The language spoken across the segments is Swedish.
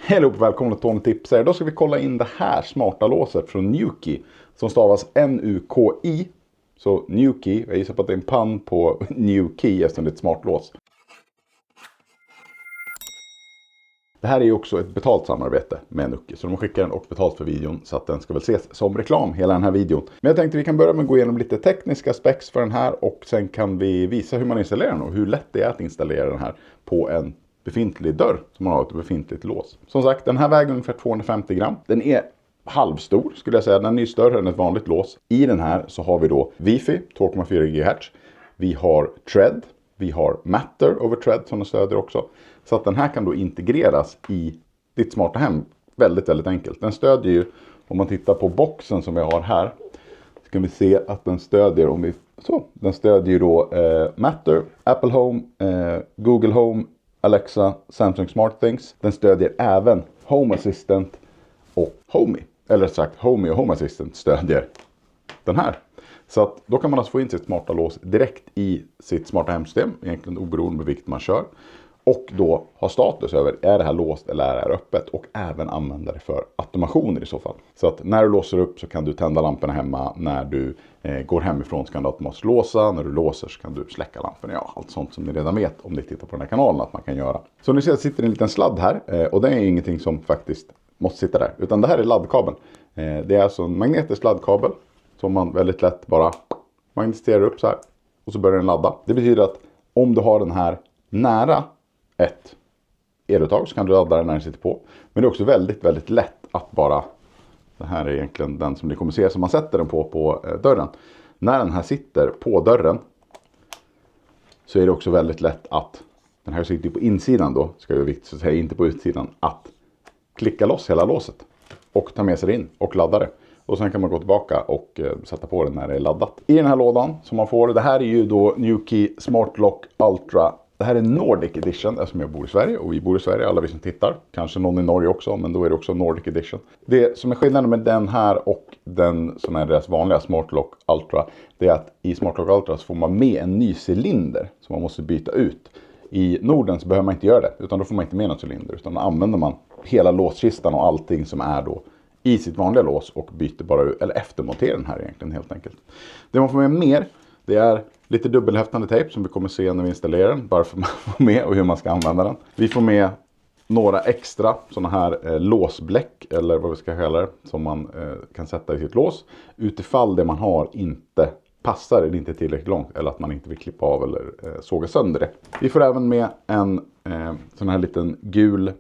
Hej och välkomna till Tony Tipser. Då ska vi kolla in det här smarta låset från Nuki som stavas N-U-K-I. Så Nuki, jag gissar på att det är en pann på New Key eftersom det är ett smart lås. Det här är ju också ett betalt samarbete med Nuki, så de skickar den och betalt för videon så att den ska väl ses som reklam hela den här videon. Men jag tänkte vi kan börja med att gå igenom lite tekniska specs för den här och sen kan vi visa hur man installerar den och hur lätt det är att installera den här på en befintlig dörr som man har ett befintligt lås. Som sagt, den här väger ungefär 250 gram. Den är halvstor skulle jag säga, den är större än ett vanligt lås. I den här så har vi då Wi-Fi 2,4 GHz. Vi har Thread, vi har Matter over Thread som den stödjer också. Så att den här kan då integreras i ditt smarta hem väldigt, väldigt enkelt. Den stödjer ju, om man tittar på boxen som vi har här, så kan vi se att den stödjer, den stödjer ju då Matter, Apple Home, Google Home, Alexa, Samsung SmartThings. Den stödjer även Home Assistant och Homey. Eller sagt, Homey och Home Assistant stödjer den här. Så att då kan man alltså få in sitt smarta lås direkt i sitt smarta hemsystem, egentligen oberoende med vilket man kör. Och då ha status över, är det här låst eller är det här öppet? Och även använda det för automationer i så fall. Så att när du låser upp så kan du tända lamporna hemma. När du går hemifrån så kan du automatiskt låsa. När du låser så kan du släcka lamporna. Ja, allt sånt som ni redan vet om ni tittar på den här kanalen att man kan göra. Så ni ser att det sitter en liten sladd här. Och det är ingenting som faktiskt måste sitta där. Utan det här är laddkabeln. Det är alltså en magnetisk laddkabel som man väldigt lätt bara magnetiserar upp så här. Och så börjar den ladda. Det betyder att om du har den här nära ett eluttag så kan du ladda den när den sitter på. Men det är också väldigt, väldigt lätt att bara, det här är egentligen den som ni kommer se som man sätter den på dörren. När den här sitter på dörren så är det också väldigt lätt att, den här sitter på insidan då, ska ju viktigt så att säga, inte på utsidan, att klicka loss hela låset och ta med sig in och ladda det. Och sen kan man gå tillbaka och sätta på den när det är laddat. I den här lådan som man får, det här är ju då Nuki Smart Lock Ultra. Det här är Nordic Edition eftersom jag bor i Sverige och vi bor i Sverige, alla vi som tittar. Kanske någon i Norge också, men då är det också Nordic Edition. Det som är skillnaden med den här och den som är deras vanliga Smart Lock Ultra, det är att i Smart Lock Ultra så får man med en ny cylinder som man måste byta ut. I Norden så behöver man inte göra det, utan då får man inte med någon cylinder, utan då använder man hela låskistan och allting som är då i sitt vanliga lås och byter bara ut, eller eftermonterar den här egentligen helt enkelt. Det man får med mer, det är lite dubbelhäftande tejp som vi kommer se när vi installerar den. Varför man får med och hur man ska använda den. Vi får med några extra sådana här låsbläck eller vad vi ska kalla det. Som man kan sätta i sitt lås. Utifall det man har inte passar eller inte är tillräckligt långt. Eller att man inte vill klippa av eller såga sönder det. Vi får även med en sån här liten gul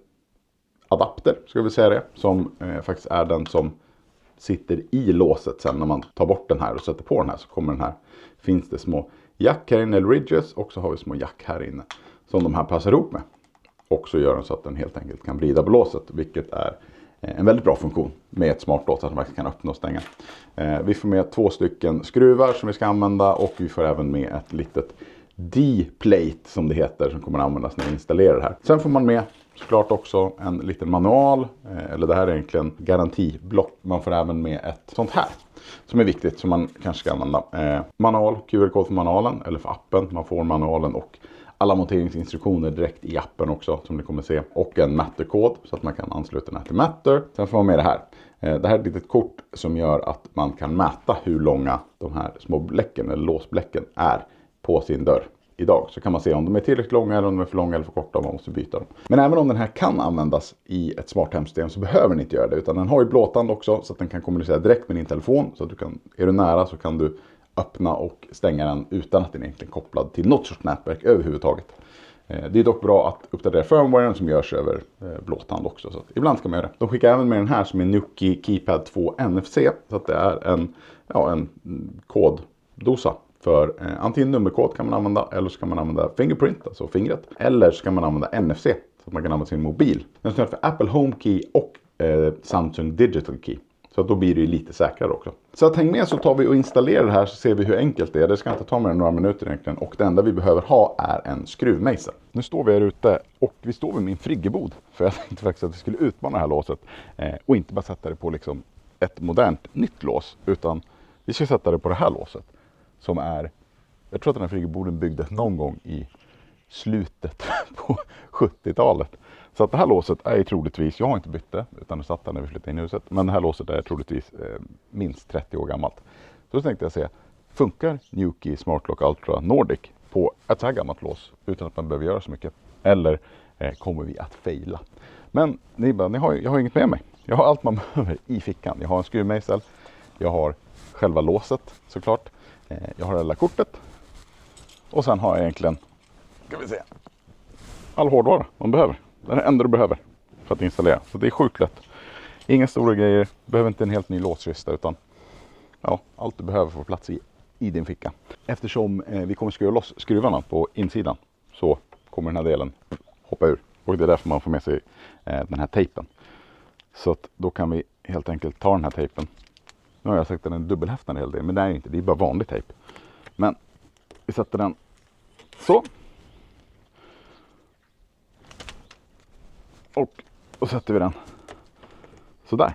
adapter, ska vi säga det. Som faktiskt är den som sitter i låset sen när man tar bort den här och sätter på den här så kommer den här. Finns det små jack här inne, eller ridges, och så har vi små jack här inne som de här passar ihop med. Och så gör den så att den helt enkelt kan vrida på låset, vilket är en väldigt bra funktion med ett smart lås att man kan öppna och stänga. Vi får med 2 stycken skruvar som vi ska använda och vi får även med ett litet D-plate som det heter som kommer att användas när vi installerar det här. Sen får man med såklart också en liten manual, eller det här är egentligen garantiblock. Man får även med ett sånt här som är viktigt som man kanske ska använda. Manual, QR-kod för manualen eller för appen. Man får manualen och alla monteringsinstruktioner direkt i appen också som ni kommer se. Och en Matter-kod så att man kan ansluta den här till Matter. Sen får man med det här. Det här är ett litet kort som gör att man kan mäta hur långa de här små bläcken eller låsbläcken är på sin dörr. Idag så kan man se om de är tillräckligt långa eller om de är för långa eller för korta om man måste byta dem. Men även om den här kan användas i ett smart hemsystem så behöver den inte göra det. Utan den har ju blåtand också så att den kan kommunicera direkt med din telefon. Så att är du nära så kan du öppna och stänga den utan att den är egentligen kopplad till något sorts nätverk överhuvudtaget. Det är dock bra att uppdatera firmwaren som görs över blåtand också. Så att ibland ska man göra det. De skickar även med den här som är Nuki Keypad 2 NFC. Så att det är en koddosa. För antingen nummerkod kan man använda eller så kan man använda fingerprint, alltså fingret. Eller så kan man använda NFC så att man kan använda sin mobil. Den står för Apple Home Key och Samsung Digital Key. Så då blir det ju lite säkrare också. Så att häng med så tar vi och installerar det här så ser vi hur enkelt det är. Det ska inte ta mer än några minuter egentligen. Och det enda vi behöver ha är en skruvmejsel. Nu står vi här ute och vi står vid min friggebod. För jag tänkte faktiskt att vi skulle utmana det här låset. Och inte bara sätta det på liksom ett modernt nytt lås. Utan vi ska sätta det på det här låset. Som är, jag tror att den här friggeboden byggdes någon gång i slutet på 70-talet. Så att det här låset är troligtvis, jag har inte bytt det utan det satt där när vi flyttade in i huset. Men det här låset är troligtvis minst 30 år gammalt. Så då tänkte jag se, funkar Nuki Smart Lock Ultra Nordic på ett så här gammalt lås utan att man behöver göra så mycket? Eller kommer vi att fejla? Men jag har inget med mig. Jag har allt man behöver i fickan. Jag har en skruvmejsel, jag har själva låset såklart. Jag har det lilla kortet. Och sen har jag egentligen, ska vi se, all hårdvara man behöver. Det är det enda du behöver för att installera. Så det är sjukt lätt. Inga stora grejer, behöver inte en helt ny låskista utan ja, allt du behöver får plats i din ficka. Eftersom vi kommer skruva loss skruvarna på insidan så kommer den här delen hoppa ur. Och det är därför man får med sig den här tejpen. Så att då kan vi helt enkelt ta den här tejpen. Nu har jag sagt att den är dubbelhäftad en hel del, men det är inte. Det är bara vanlig tejp. Men vi sätter den så. Och sätter vi den så där.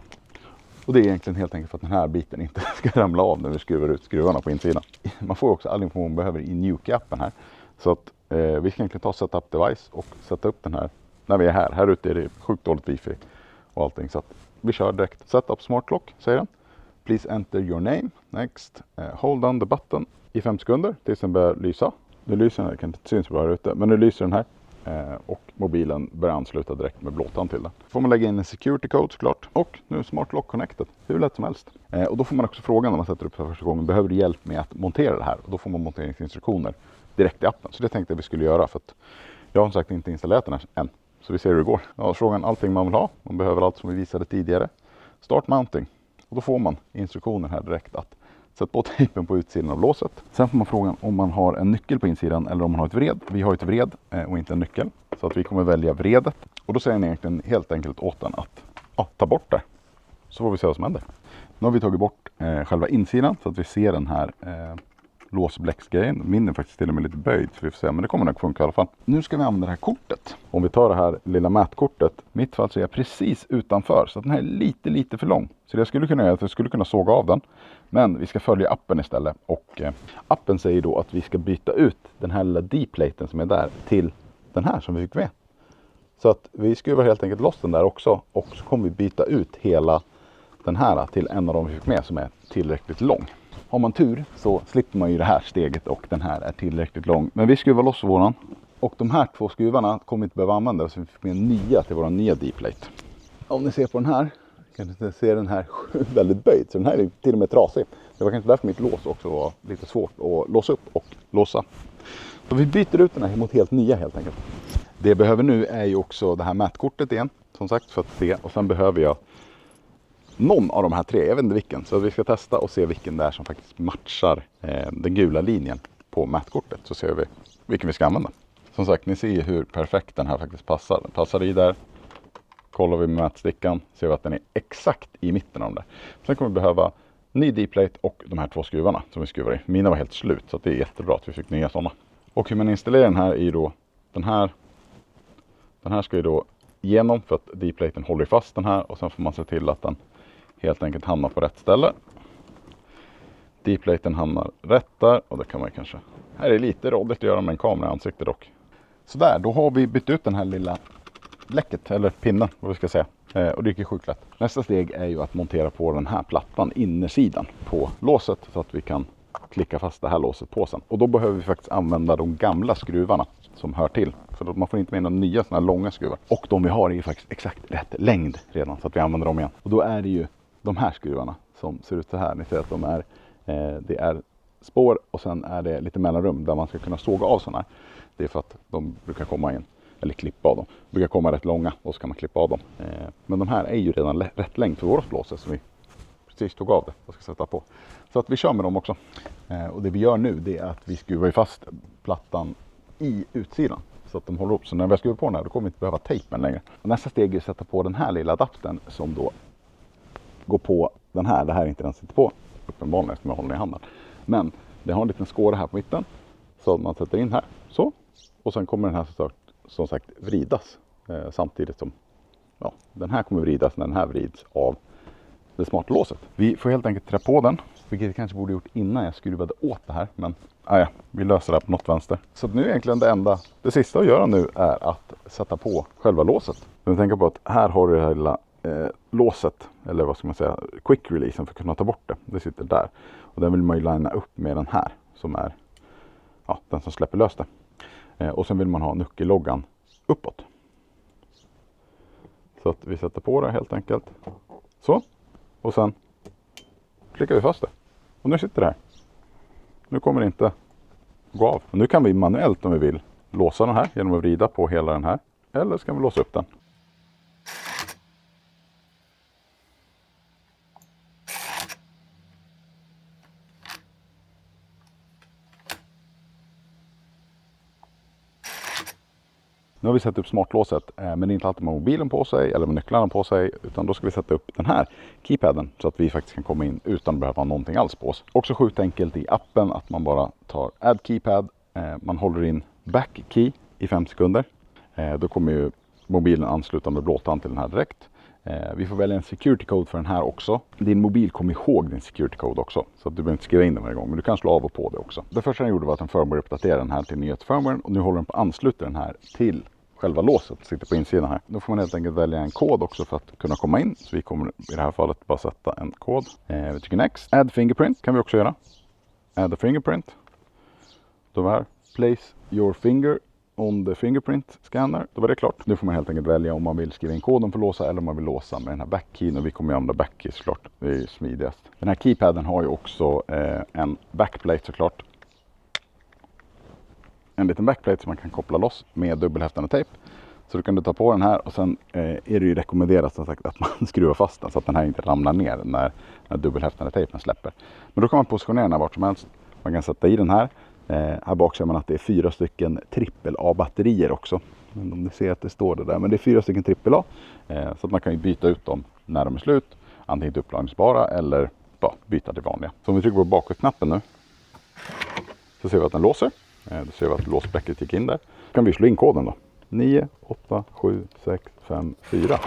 Och det är egentligen helt enkelt för att den här biten inte ska ramla av när vi skruvar ut skruvarna på insidan. Man får också all information man behöver i Nuki-appen här. Så att vi ska egentligen ta setup device och sätta upp den här när vi är här. Här ute är det sjukt dåligt wifi och allting. Så att vi kör direkt. Setup smart lock, säger den. Please enter your name. Next. Hold on the button i 5 sekunder tills den börjar lysa. Nu lyser den, det kan inte syns bra här ute, men nu lyser den här. Och mobilen börjar ansluta direkt med blåtand till den. Får man lägga in en security code såklart. Och nu är Smart Lock connected. Hur lätt som helst. Och då får man också frågan när man sätter upp för första gången. Behöver du hjälp med att montera det här? Och då får man monteringsinstruktioner direkt i appen. Så det tänkte jag vi skulle göra för att jag har som sagt inte installerat den här än. Så vi ser hur det går. Ja, frågan allting man vill ha. Man behöver allt som vi visade tidigare. Start mounting. Och då får man instruktioner här direkt att sätta på tejpen på utsidan av låset. Sen får man frågan om man har en nyckel på insidan eller om man har ett vred. Vi har ett vred och inte en nyckel. Så att vi kommer välja vredet. Och då säger den egentligen helt enkelt åt den att ta bort det. Så får vi se vad som händer. Nu har vi tagit bort själva insidan så att vi ser den här låsbläcksgrejen. Min är faktiskt till och med lite böjd så vi får se, men det kommer nog funka i alla fall. Nu ska vi använda det här kortet. Om vi tar det här lilla mätkortet. I mitt fall så är jag precis utanför så att den här är lite för lång. Så det jag skulle kunna göra är att jag skulle kunna såga av den. Men vi ska följa appen istället. Och appen säger då att vi ska byta ut den här lilla D-platen som är där till den här som vi fick med. Så att vi skruvar helt enkelt loss den där också. Och så kommer vi byta ut hela den här till en av de vi fick med som är tillräckligt lång. Har man tur så slipper man ju det här steget och den här är tillräckligt lång. Men vi skruvar loss våran. Och de här 2 skruvarna kommer vi inte behöva använda så vi fick med nya till våran nya D-plate. Om ni ser på den här kan ni se den här väldigt böjd. Så den här är till och med trasig. Det var kanske därför mitt lås också var lite svårt att låsa upp och låsa. Så vi byter ut den här mot helt nya helt enkelt. Det jag behöver nu är ju också det här mätkortet igen. Som sagt för att se. Och sen behöver jag någon av de här 3, jag vet inte vilken. Så vi ska testa och se vilken det är som faktiskt matchar den gula linjen på mätkortet. Så ser vi vilken vi ska använda. Som sagt, ni ser hur perfekt den här faktiskt passar. Den passar i där. Kollar vi med mätstickan ser vi att den är exakt i mitten av den där. Sen kommer vi behöva ny D-plate och de här 2 skruvarna som vi skruvar i. Mina var helt slut så det är jättebra att vi fick nya sådana. Och hur man installerar den här är ju då den här ska ju då igenom för att D-platen håller fast den här och sen får man se till att den helt enkelt hamnar på rätt ställe. D-platen hamnar rätt där och det kan man kanske. Här är lite rådigt att göra med en kamera i ansiktet dock. Så där, då har vi bytt ut den här lilla bläcket eller pinnen vad vi ska säga. Och det gick ju sjukt lätt. Nästa steg är ju att montera på den här plattan innersidan på låset så att vi kan klicka fast det här låset på sen. Och då behöver vi faktiskt använda de gamla skruvarna som hör till. För man får inte med några nya sådana här långa skruvar. Och de vi har är ju faktiskt exakt rätt längd redan så att vi använder dem igen. Och då är det ju de här skruvarna som ser ut så här. Ni ser att de är, det är spår och sen är det lite mellanrum där man ska kunna såga av sådana här. Det är för att de brukar komma in, eller klippa av dem. De brukar komma rätt långa och så kan man klippa av dem. Men de här är ju redan rätt längd för våra blåsor som vi precis tog av det och ska sätta på. Så att vi kör med dem också. Och det vi gör nu det är att vi skruvar fast plattan i utsidan. Så att de håller upp. Så när vi skruvar på den här då kommer vi inte behöva tejpen längre. Och nästa steg är att sätta på den här lilla adaptern som då går på den här. Det här är inte den sitter på. Uppenbarligen som jag håller i handen. Men det har en liten skåra här på mitten. Så man sätter in här. Så. Och sen kommer den här som sagt vridas. Samtidigt som den här kommer vridas när den här vrids av det smarta låset. Vi får helt enkelt trä på den, vilket jag kanske borde gjort innan jag skruvade åt det här. Men vi löser det här på något vänster. Så nu är egentligen det sista att göra nu är att sätta på själva låset. Men tänk på att här har du det här lilla låset, eller vad ska man säga, quick releasen för att kunna ta bort det. Det sitter där. Och den vill man ju linea upp med den här som är den som släpper lös det. Och sen vill man ha nyckelloggan uppåt. Så att vi sätter på det helt enkelt. Så. Och sen klickar vi fast det. Och nu sitter det här. Nu kommer det inte gå av. Och nu kan vi manuellt om vi vill låsa den här genom att vrida på hela den här. Eller ska vi låsa upp den. Nu har vi satt upp smartlåset, men det är inte alltid med mobilen på sig eller med nycklarna på sig, utan då ska vi sätta upp den här keypaden så att vi faktiskt kan komma in utan att behöva ha någonting alls på oss. Också sjukt enkelt i appen att man bara tar add keypad, man håller in back key i 5 sekunder. Då kommer ju mobilen ansluta med blåtand till den här direkt. Vi får välja en security code för den här också. Din mobil kommer ihåg din security code också, så att du behöver inte skriva in den varje gång, men du kan slå av och på det också. Det första den gjorde var att den firmware-uppdaterade den här till nyhetsfirmware, och nu håller den på att ansluta den här till själva låset som sitter på insidan här. Då får man helt enkelt välja en kod också för att kunna komma in. Så vi kommer i det här fallet bara sätta en kod. Vi trycker next. Add fingerprint kan vi också göra. Add a fingerprint. Då var här. Place your finger on the fingerprint scanner. Då var det klart. Nu får man helt enkelt välja om man vill skriva in koden för att låsa eller om man vill låsa med den här backkeyn. Och vi kommer ju använda backkey såklart. Det är ju smidigast. Den här keypaden har ju också en backplate såklart. En liten backplate som man kan koppla loss med dubbelhäftande tejp. Så då kan du ta på den här och sen är det ju rekommenderat som sagt att man skruvar fast den så att den här inte ramlar ner när dubbelhäftande tejpen släpper. Men då kan man positionera den här vart som helst. Man kan sätta i den här. Här bak ser man att det är 4 stycken AAA-batterier också. Men om ni ser att det står det där. Men det är 4 stycken AAA. Så att man kan ju byta ut dem när de är slut. Antingen till upplagningsbara eller byta till vanliga. Så om vi trycker på bakåtknappen nu. Så ser vi att den låser. Då ser vi att låsbräcket gick in där. Då kan vi slå in koden då. 9, 8, 7, 6, 5, 4.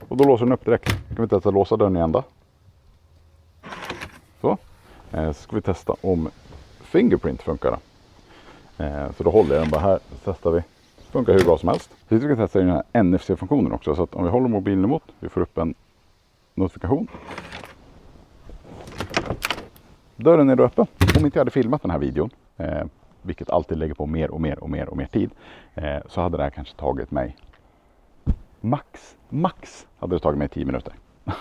Och då låser den upp direkt. Kan vi testa låsa dörren igen då. Så. Så ska vi testa om fingerprint funkar då. Så då håller jag den bara här. Så testar vi. Funkar hur bra som helst. Så vi ska testa den här NFC-funktionen också. Så att om vi håller mobilen emot. Vi får upp en notifikation. Dörren är då öppen. Om inte jag hade filmat den här videon. Vilket alltid lägger på mer och mer tid. Så hade det här kanske tagit mig max hade det tagit mig 10 minuter.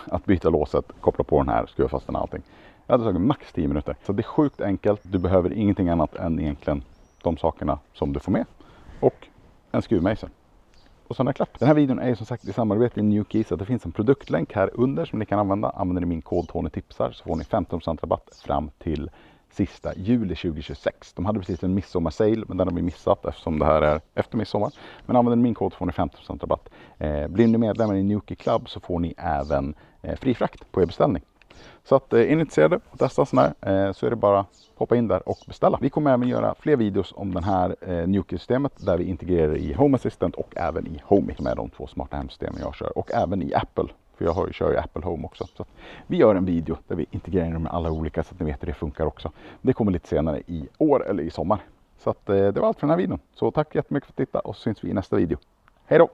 Att byta låset, koppla på den här, skruva fast den och allting. Det hade tagit max 10 minuter. Så det är sjukt enkelt. Du behöver ingenting annat än egentligen de sakerna som du får med. Och en skruvmejsel. Och sen är det klart. Den här videon är som sagt i samarbete med NewKey, så det finns en produktlänk här under som ni kan använda. Använder ni min kod TonyTipsar så får ni 15% rabatt fram till sista juli 2026. De hade precis en midsommar-sale, men den har vi missat eftersom det här är efter midsommar. Men använder ni min kod så får ni 15% rabatt. Blir ni medlemmar i NewKey Club så får ni även fri frakt på er beställning. Så att är ni intresserade att testa sån här så är det bara att hoppa in där och beställa. Vi kommer även göra fler videos om den här NewKey-systemet där vi integrerar i Home Assistant och även i Homey som är de 2 smarta hemsystemen jag kör. Och även i Apple. För jag kör ju Apple Home också. Så vi gör en video där vi integrerar med alla olika så att ni vet hur det funkar också. Det kommer lite senare i år eller i sommar. Så att, det var allt för den här videon. Så tack jättemycket för att titta och så syns vi i nästa video. Hej då!